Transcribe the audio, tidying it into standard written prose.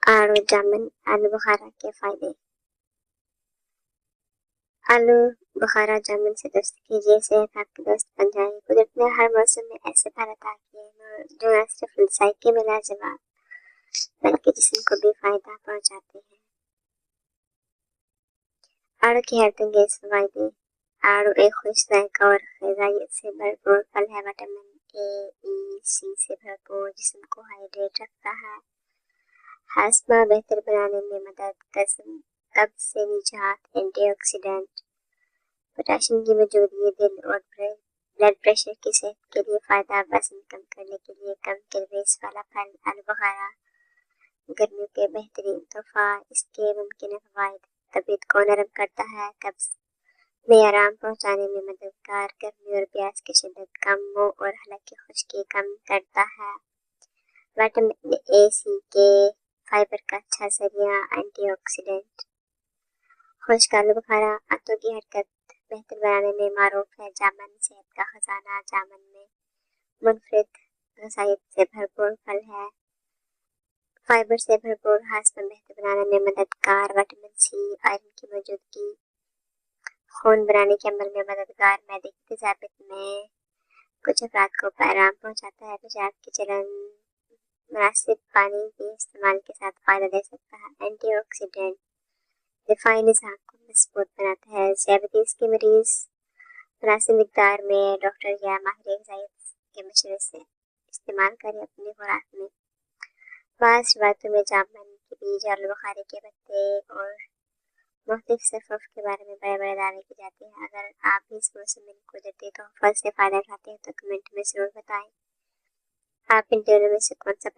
आड़ू जामुन आलू बुखारा के फायदे। आलू बुखारा जामुन से दोस्ती कीजिए, सेहत आपके दोस्त बन जाएगी। कुदरत ने हर मौसम में ऐसे फल अता किए हैं जो न सिर्फ जायके में लाजवाब बल्कि जिस्म को भी फायदा पहुंचाते हैं। आड़ू की हैरत अंगेज फायदे। आड़ू एक खुश जायका और ग़िज़ाइयत से भरपूर फल है। विटामिन ए, ई, सी से भरपूर, जिस्म को हाइड्रेट रखता है, हाजमा बेहतर बनाने में मदद, कब्ज से निजात, एंटीऑक्सीडेंट, पोटेशियम की मौजूदगी दिल और ब्लड प्रेशर की सेहत के लिए फायदा, वजन कम करने के लिए कम कैलोरीज वाला फल आलू बुखारा गर्मियों के बेहतरीन तोहफा। इसके मुमकिन फवाइद: तबीयत को नरम करता है, कब्ज में आराम पहुंचाने में मददगार, गर्मी और प्यास की शिद्दत कम, मुंह और हलक की खुश्की कम करता है, विटामिन ए, सी के फाइबर का अच्छा जरिया, एंटीऑक्सीडेंट। खुश्क आलू बुखारा आंतों की हरकत बेहतर बनाने में मारूफ है। जामुन सेहत का खजाना, जामुन में मुनफरिद ग़िज़ाइयत से भरपूर फल है, फाइबर से भरपूर, हाजमा बेहतर बनाने में मददगार, विटामिन सी, आयरन की मौजूदगी खून बनाने के अमल में मददगार, मैदे की तेज़ाबियत में कुछ अफराद को आराम पहुंचाता है, पेशाब की जलन, मुनासिब पानी के इस्तेमाल के साथ फायदा दे सकता है, एंटीऑक्सीडेंट दिफाई निज़ाम को मजबूत बनाता है। डायबिटीज के मरीज मुनासिब मिकदार में डॉक्टर या माहिर ग़िज़ाइयत के मशवरे से इस्तेमाल करें अपनी खुराक में। बाज़ रिवायतों में जामुन के बीज, आलू बुखारे के पत्ते और मुख्तलिफ सफ़फ के बारे में बड़े बड़े दावे की जाते हैं। अगर आप भी इस मौसम में कुदरती तोहफे से फायदा उठाते हैं तो कमेंट में ज़रूर बताएं आप इन दोनों में से कौन सा